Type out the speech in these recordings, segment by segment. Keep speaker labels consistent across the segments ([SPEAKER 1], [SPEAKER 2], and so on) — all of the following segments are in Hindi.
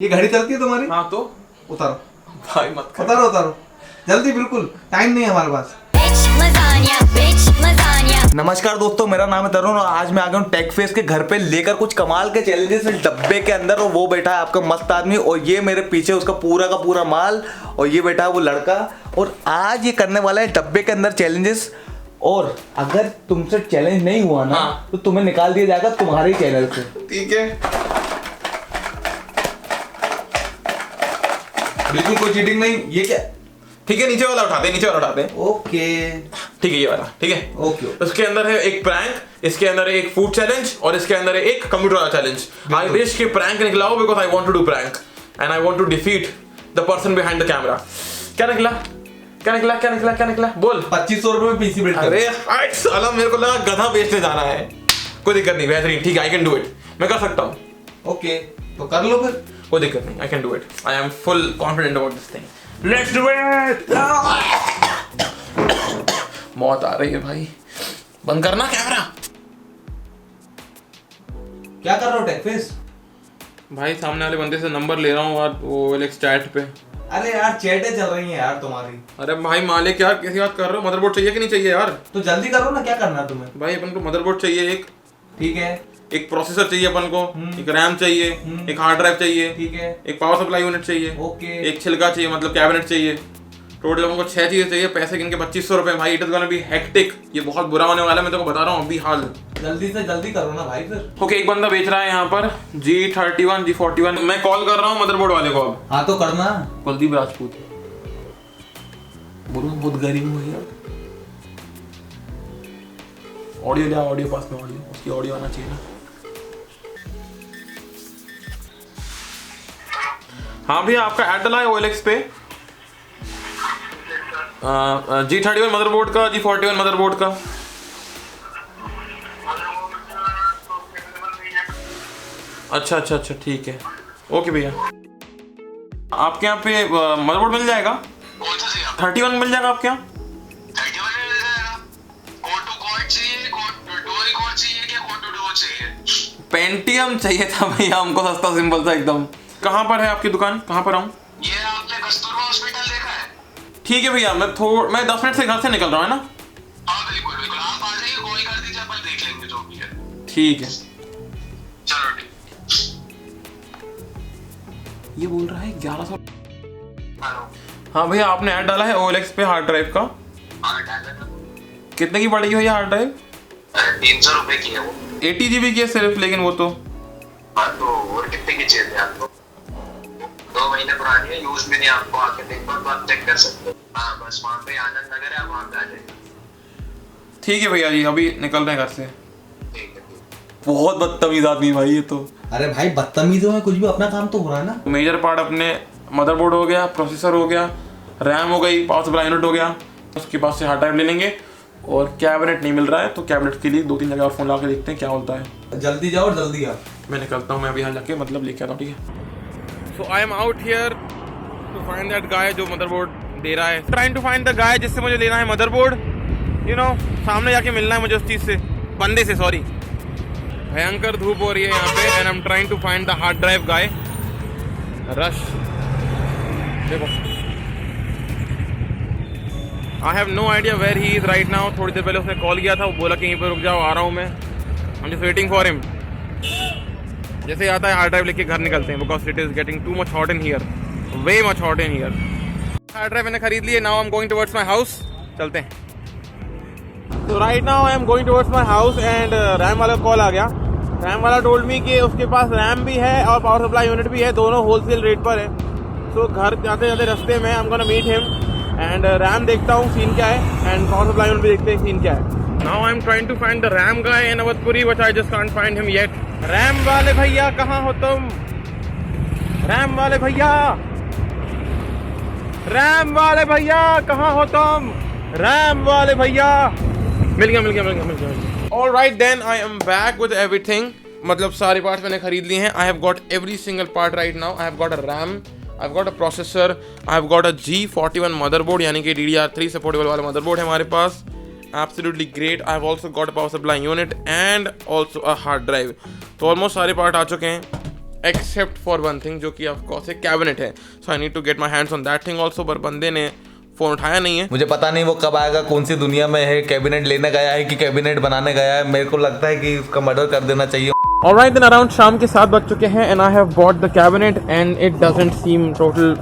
[SPEAKER 1] ये घड़ी चलती है तुम्हारी?
[SPEAKER 2] हाँ तो
[SPEAKER 1] उतारो
[SPEAKER 2] भाई मत कर।
[SPEAKER 1] उतारो उतारो जल्दी, बिल्कुल टाइम नहीं है हमारे पास।
[SPEAKER 3] नमस्कार दोस्तों, मेरा नाम है तरुण और आज मैं आ गया हूँ टेक फेस के घर पे लेकर कुछ कमाल के चैलेंजेस डब्बे के अंदर। और वो बैठा है आपका मस्त आदमी और ये मेरे पीछे उसका पूरा का पूरा माल और ये बैठा है वो लड़का। और आज ये करने वाला है डब्बे के अंदर चैलेंजेस। और अगर तुमसे चैलेंज नहीं हुआ ना तो तुम्हें निकाल दिया जाएगा तुम्हारे ही चैनल से।
[SPEAKER 2] ठीक है,
[SPEAKER 1] बिल्कुल कोई चीटिंग नहीं। ये क्या?
[SPEAKER 2] ठीक है, नीचे वाला उठाते हैं, नीचे वाला उठाते हैं।
[SPEAKER 1] ओके
[SPEAKER 2] ठीक है, ये वाला ठीक है।
[SPEAKER 1] ओके
[SPEAKER 2] उसके अंदर है एक प्रैंक, इसके अंदर है एक फूड चैलेंज और इसके अंदर है एक कंप्यूटर वाला चैलेंज। आई विश कि प्रैंक निकला हो because I want to do prank and I want to defeat the person behind the camera. क्या निकला क्या निकला क्या निकला क्या निकला? बोल।
[SPEAKER 1] 2500 रुपए में पीसी बिल्ड कर।
[SPEAKER 2] अरे हाय साला, मेरे को लगा गधा बेचने जाना है। कोई दिक्कत नहीं, बेहतरीन, ठीक है, आई कैन डू इट। मैं कर सकता हूँ।
[SPEAKER 1] ओके तो कर लो फिर।
[SPEAKER 2] कोई दिक्कत नहीं, I can do it. I am full confident about this thing. Let's do it. मौत आ रही है भाई, बंद करना कैमरा।
[SPEAKER 1] क्या कर रहे हो टेक फेस?
[SPEAKER 2] भाई सामने वाले बंदे से नंबर ले रहा हूँ और वो OLX चैट पे।
[SPEAKER 1] अरे यार चैटें चल रही हैं यार तुम्हारी।
[SPEAKER 2] अरे भाई मालिक यार, कैसी बात कर रहे हो? मदरबोर्ड चाहिए कि नहीं चाहिए यार?
[SPEAKER 1] तो जल्दी करो ना, क्या करना है तुम्हें?
[SPEAKER 2] भाई अपन को मदरबोर्ड चाहिए एक,
[SPEAKER 1] ठीक है
[SPEAKER 2] एक प्रोसेसर चाहिए अपन को, एक रैम चाहिए, एक हार्ड ड्राइव चाहिए,
[SPEAKER 1] ठीक है
[SPEAKER 2] एक पावर सप्लाई यूनिट चाहिए,
[SPEAKER 1] ओके
[SPEAKER 2] एक छिलका चाहिए मतलब कैबिनेट चाहिए। टोटल हमको 6 चीजें चाहिए। पैसे गिन के 2500 रुपए भाई। It is gonna be hectic. ये बहुत बुरा होने वाला है, मैं तेको बता रहा हूँ अभी हाल।
[SPEAKER 1] जल्दी से जल्दी करो ना भाई फिर।
[SPEAKER 2] ओके, एक बंदा बेच रहा है यहाँ पर G31 G41। मैं कॉल कर रहा हूँ मदरबोर्ड वाले को अब।
[SPEAKER 1] हाँ तो करना।
[SPEAKER 2] कुलदीप राजपूत बोलो, बहुत गरीब हूँ यार। ऑडियो लिया, ऑडियो पास में, ऑडियो उसकी ऑडियो आना चाहिए ना। हाँ भैया, आपका ऐड डला है OLX पे। G31 मदरबोर्ड का, G41 मदरबोर्ड का। अच्छा अच्छा अच्छा, ठीक है, ओके भैया। आपके यहाँ पे मदरबोर्ड मिल जाएगा? 31 मिल जाएगा आपके यहाँ? पेंटियम चाहिए था भैया हमको, सस्ता सिंपल सा एकदम। कहाँ पर है आपकी दुकान? कहाँ पर आऊँ?
[SPEAKER 4] ये आपने कस्तूरबा हॉस्पिटल देखा है?
[SPEAKER 2] ठीक है भैया, मैं 10 मिनट से घर से निकल रहा हूँ, है ना?
[SPEAKER 4] हाँ बिल्कुल बिल्कुल, आप आ जाइए, कॉल कर दीजिए, अपन देख लेंगे जो भी है।
[SPEAKER 2] ठीक है।
[SPEAKER 4] चलो ठीक।
[SPEAKER 2] ये बोल रहा है 1100।
[SPEAKER 4] हेलो।
[SPEAKER 2] हाँ भैया, आपने ऐड डाला है OLX पे हार्ड ड्राइव का।
[SPEAKER 4] हाँ डाला ना।
[SPEAKER 2] कितने की पड़ेगी भैया हार्ड ड्राइव?
[SPEAKER 4] 300 रुपए की है वो।
[SPEAKER 2] 80 GB की है सिर्फ, लेकिन वो तो
[SPEAKER 4] हाँ तो और कितने की चाहिए आपको? 2 महीने पुरानी है, यूज भी नहीं, आपको आके देखो तो आप चेक कर सकते हो। हाँ बस वहाँ पे आनंद नगर है, आप वहाँ पे आ जाइए।
[SPEAKER 2] ठीक है भैया जी, अभी निकल रहे हैं घर से।
[SPEAKER 4] ठीक है ठीक।
[SPEAKER 2] बहुत बदतमीज आदमी भाई ये तो।
[SPEAKER 1] अरे भाई बदतमीजों में कुछ भी, अपना काम तो हो रहा है ना।
[SPEAKER 2] मेजर पार्ट अपने मदरबोर्ड हो गया, प्रोसेसर हो गया, रैम हो गई, पावर सप्लाई यूनिट हो गया। उसके पास से हार्ड ड्राइव ले लेंगे और कैबिनेट नहीं मिल रहा है तो कैबिनेट के लिए 2-3 जगह और फोन ला के देखते हैं क्या होता है।
[SPEAKER 1] जल्दी जाओ और जल्दी आओ।
[SPEAKER 2] मैं निकलता हूँ, मैं अभी यहाँ जाके मतलब लेके आता हूँ, ठीक है। So I am out here to find that guy जो मदरबोर्ड दे रहा है। Trying to find the guy जिससे मुझे लेना है मदरबोर्ड। यू नो, सामने जाके मिलना है मुझे उस चीज़ से, बंदे से, सॉरी। भयंकर धूप हो रही है यहाँ पे and I am trying to find the hard drive guy. Rush देखो, I have no idea where he is right now. थोड़ी देर पहले उसने कॉल किया था, वो बोला कि यहीं पर रुक जाओ, आ रहा हूँ मैं। I am just waiting for him. जैसे ही आता है हार्ड ड्राइव लेके घर निकलते हैं because it is getting too much hot in here, way much hot in here. Hard drive मैंने खरीद ली है, now I am going towards my house. चलते हैं। तो right now I am going towards my house and RAM वाला कॉल आ गया। रैम वाला टोल्ड मी कि उसके पास रैम भी है और पावर सप्लाई यूनिट भी है, दोनों होलसेल रेट पर है। सो घर जाते जाते रास्ते में I am gonna meet him and RAM देखता हूँ सीन क्या है एंड पावर सप्लाई यूनिट भी देखते हैं सीन क्या है। Now I am trying to find the RAM guy in Awadhpuri but I just can't find him yet. RAM वाले भैया कहाँ हो तुम? रैम वाले भैया, रैम वाले भैया कहाँ हो तुम? रैम वाले भैया। मिल गया मिल गया मिल गया मिल गया। Alright then, I am back with everything. मतलब सारे पार्ट्स मैंने खरीद लिए हैं। I have got every single part right now. I have got a RAM, I've got a processor, I've got a G41 motherboard यानी कि DDR3 सपोर्टेबल वाला मदरबोर्ड है हमारे पास। Absolutely great. I've also got a power supply unit and also a hard drive. तो ऑलमोस्ट सारे पार्ट आ चुके हैं। एक्सेप्ट फॉर वन थिंग, जो कि ऑफकोर्स एक कैबिनेट है. So I need to get my hands on that thing also. पर बंदे ने फ़ोन उठाया नहीं है.
[SPEAKER 3] मुझे पता नहीं वो कब आएगा, कौन सी दुनिया में है, कैबिनेट लेने गया है कि कैबिनेट बनाने गया है. मेरे को लगता है कि उसका मर्डर कर देना चाहिए.
[SPEAKER 2] Alright, then around शाम के 7 बज चुके हैं and I have bought the cabinet and it doesn't seem total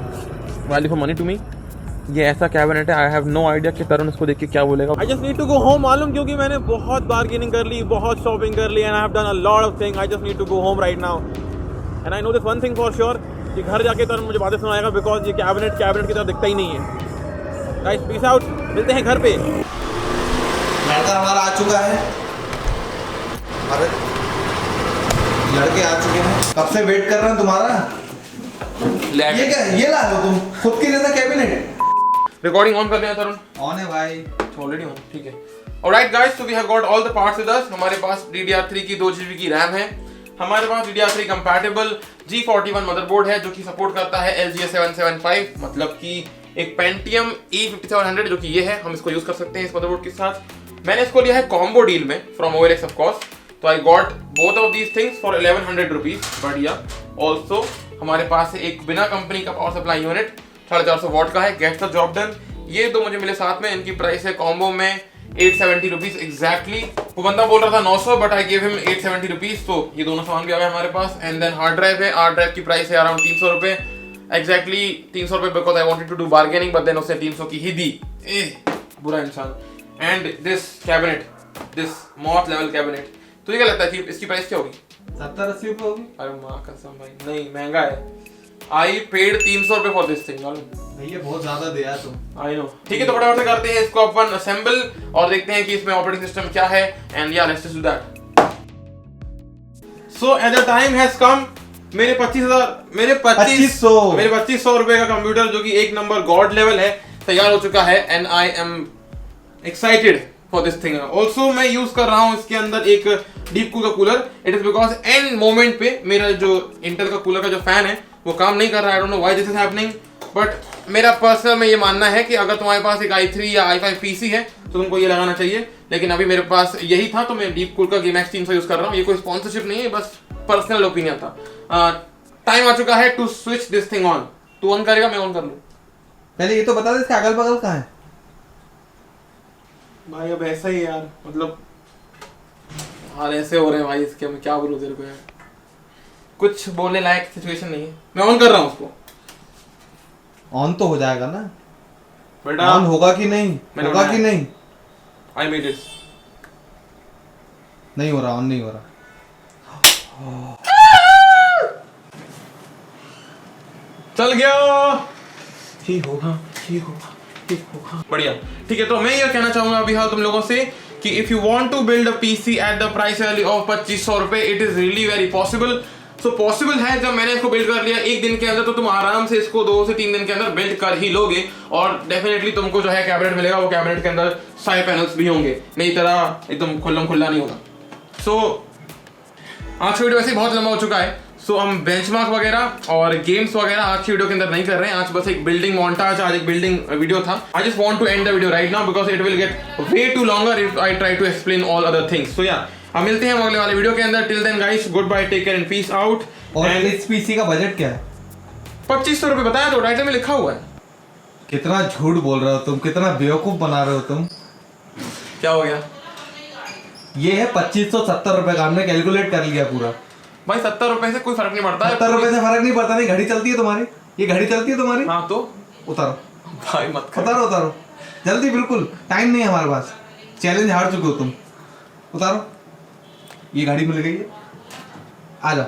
[SPEAKER 2] value for money to me. ये ऐसा कैबिनेट है, I have no idea कि तरुण इसको देख के क्या बोलेगा. I just need to go home मालूम, क्योंकि मैंने बहुत बार्गेनिंग कर ली, बहुत शॉपिंग कर ली and I have done a lot of things. I just need to go home right now. And I know this one thing for sure कि घर जाके तरुण मुझे बातें सुनाएगा because ये कैबिनेट की तरह दिखता ही नहीं है. Guys, peace out. मिलते हैं घर पे.
[SPEAKER 3] लड़का हमारा आ चुका है. अरे लड़के आ चुके हैं. कब से वेट कर रहे हैं तुम्हारा. ये क्या, ये ला लो तुम खुद के जैसा कैबिनेट.
[SPEAKER 2] रिकॉर्डिंग ऑन कर लिया तरुण.
[SPEAKER 3] ऑन है भाई.
[SPEAKER 2] Already on. ठीक है. Alright guys, so we have got all the parts with us. हमारे पास DDR3 की 2GB की रैम है. हमारे पास DDR3 कंपैटिबल G41 मदरबोर्ड है जो कि सपोर्ट करता है LGA 775, मतलब कि एक Pentium E5700 जो कि ये है, हम इसको यूज कर सकते हैं इस मदरबोर्ड के साथ. मैंने इसको लिया है कॉम्बो डील में फ्रॉम OLX ऑफ कोर्स. तो I got both of these things for 1100 rupees. बढ़िया. ऑल्सो हमारे पास है एक बिना कंपनी का पावर सप्लाई यूनिट 450 वॉट का है. Gets the job done. ये दो मुझे मिले साथ में. इनकी प्राइस है कॉम्बो में 870 रुपीज एग्जैक्टली. वो बंदा बोल रहा था 900 but I give him 870 rupees. तो ये दोनों सामान भी आ गए हमारे पास. एंड देन हार्ड ड्राइव है. हार्ड ड्राइव की प्राइस है अराउंड 300 रुपए एग्जैक्टली. 300 रुपए because I wanted to do bargaining but then उसने 300 की ही दी. बुरा इंसान. And this cabinet, this moth level cabinet, तुझे क्या लगता है कि इसकी प्राइस क्या होगी.
[SPEAKER 1] 70-80 रुपए होगी.
[SPEAKER 2] अरे माँ कसम भाई, नहीं महंगा है. आई पेड 300 रुपए फॉर दिस थिंग.
[SPEAKER 1] भैया बहुत ज्यादा दिया तुम.
[SPEAKER 2] I know. ठीक है, तो फटाफट से करते हैं इसको अपन असेंबल और देखते हैं कि इसमें ऑपरेटिंग सिस्टम क्या है. एंड या let's do that. So at the time has come. मेरे 2500 रुपए का कंप्यूटर जो कि एक नंबर गॉड लेवल है तैयार हो चुका है. And I am excited for this thing. Also मैं यूज कर रहा हूँ इसके अंदर एक डीप कूल का cooler. It is because end moment पे मेरा जो इंटेल का कूलर का जो फैन है वो काम नहीं कर रहा है. I don't know why this is happening, but मेरा पर्सनल में ये मानना है कि अगर तुम्हारे पास एक i3 या i5 पीसी है तो तुमको ये लगाना चाहिए. लेकिन अभी मेरे पास यही था तो मैं डीप कूल का गेम एक्स 300 यूज कर रहा हूँ. ये कोई स्पॉन्सरशिप नहीं है, बस पर्सनल ओपिनियन था. टाइम आ चुका है to switch this thing on. तू ऑन करेगा, मैं ऑन कर लूं.
[SPEAKER 1] पहले ये तो बता दे इसके अगल बगल कहाँ है.
[SPEAKER 2] भाई अब ऐसा ही यार, मतलब हाल ऐसे हो रहे हैं भाई इसके. मैं क्या बोलूं तेरे को यार, कुछ बोलने लायक सिचुएशन नहीं है. मैं ऑन कर रहा हूँ उसको.
[SPEAKER 1] ऑन तो हो जाएगा ना
[SPEAKER 2] बेटा.
[SPEAKER 1] ऑन होगा कि नहीं, होगा कि नहीं.
[SPEAKER 2] I made it.
[SPEAKER 1] नहीं हो रहा, ऑन नहीं हो रहा.
[SPEAKER 2] चल गया. ठीक होगा, ठीक होगा, ठीक होगा. बढ़िया. ठीक है, तो मैं ये कहना चाहूंगा अभी हाल तुम लोगों से कि if you want to build a PC at the price value of 2500 रुपए, it is really very possible. So possible है. जब मैंने इसको बिल्ड कर लिया एक दिन के अंदर तो तुम आराम से इसको 2 से 3 दिन के अंदर बिल्ड कर ही लोगे. और डेफिनेटली तुमको जो है कैबिनेट मिलेगा, वो कैबिनेट के अंदर साइड पैनल्स भी होंगे, मेरी तरह एकदम खुल्लम खुल्ला नहीं होगा. सो आज का वीडियो वैसे बहुत लंबा हो चुका है. सो हम बेंचमार्क वगैरह और गेम्स वगैरह आज की वीडियो के अंदर नहीं कर रहे हैं. आज बस एक बिल्डिंग मोन्टाज, आज एक बिल्डिंग वीडियो था. I just want to end the video right now because it will get way too longer if I try to explain all other things. So yeah हम मिलते हैं अगले वाले वीडियो के अंदर. Till then guys, good bye, take care and peace out.
[SPEAKER 1] और इस पीसी का बजट क्या है.
[SPEAKER 2] 2500 रुपए बताया तो टाइटल में लिखा हुआ है.
[SPEAKER 1] कितना झूठ बोल रहे हो तुम, कितना बेवकूफ बना रहे हो तुम.
[SPEAKER 2] क्या हो गया.
[SPEAKER 1] ये है 2570 रुपए का. हमने कैलकुलेट कर लिया पूरा.
[SPEAKER 2] भाई 70 रुपए से कोई फर्क नहीं पड़ता.
[SPEAKER 1] 70 रुपए से फर्क नहीं पड़ता. नहीं, घड़ी चलती है तुम्हारी, ये घड़ी चलती है तुम्हारी.
[SPEAKER 2] हाँ तो
[SPEAKER 1] उतारो
[SPEAKER 2] भाई, मत कर.
[SPEAKER 1] उतारो उतारो जल्दी. बिल्कुल टाइम नहीं है हमारे पास. चैलेंज हार चुके हो तुम. उतारो. ये गाड़ी मिल गई है. आ जाओ,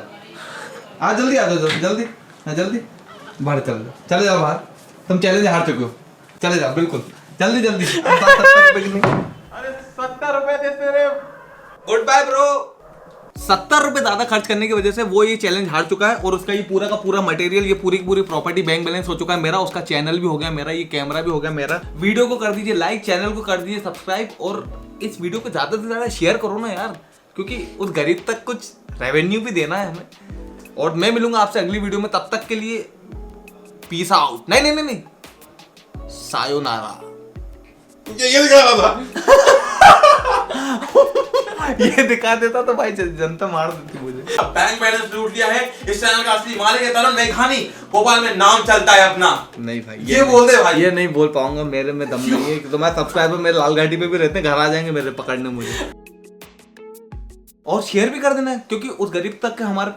[SPEAKER 1] आ जल्दी आ जाओ, जल्दी. हाँ जल्दी बाहर चले जाओ, चले जाओ बाहर. तुम चैलेंज हार चुके हो. चले जाओ बिल्कुल जल्दी जल्दी. 70 रुपए की नहीं.
[SPEAKER 2] अरे 70 रुपए दे तेरे.
[SPEAKER 3] Good bye bro. 70 रुपए ज्यादा खर्च करने की वजह से वो ये चैलेंज हार चुका है. और उसका ये पूरा का पूरा मटेरियल, ये पूरी की पूरी प्रॉपर्टी बैंक बैलेंस हो चुका है मेरा. उसका चैनल भी हो गया मेरा, ये कैमरा भी हो गया मेरा. वीडियो को कर दीजिए लाइक, चैनल को कर दीजिए सब्सक्राइब, और इस वीडियो को ज्यादा से ज्यादा शेयर करो ना यार, क्योंकि उस गरीब तक कुछ रेवेन्यू भी देना है हमें. और मैं मिलूंगा आपसे अगली वीडियो में. तब तक के लिए पीस आउट. नहीं नहीं नहीं नहीं, सायोनारा.
[SPEAKER 2] ये दिखा रहा था.
[SPEAKER 3] ये दिखा देता तो भाई जनता मार देती मुझे।
[SPEAKER 2] बैंक बैलेंस लूट लिया है, इस चैनल का असली मालिक है तरुण मेघानी, भोपाल में नाम चलता है अपना।
[SPEAKER 3] नहीं भाई
[SPEAKER 2] ये बोल दे भाई।
[SPEAKER 3] ये नहीं बोल पाऊंगा, मेरे में दम नहीं है। तो मैं सब्सक्राइबर मेरे लाल घाटी पे भी रहते हैं, घर आ जाएंगे मेरे पकड़ने मुझे। और शेयर भी कर देना क्योंकि उस गरीब तक के हमारे